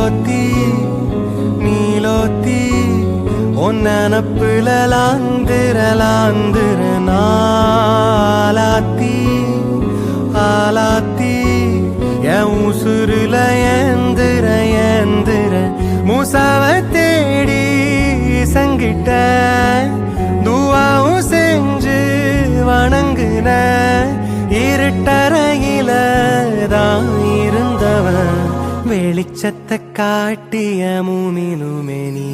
நீலோத்தி நீலோத்தி ஒன்னப்புல லாந்திர நாலாத்தி ஆலாத்தி என் உசுருல ஏந்திர மூசாவ தேடி சங்கிட்ட துவாவும் செஞ்சு வணங்குன இருட்டறையில தான் இருந்தவன் வெளிச்சத்தை காட்டிய மூமினுமே நீ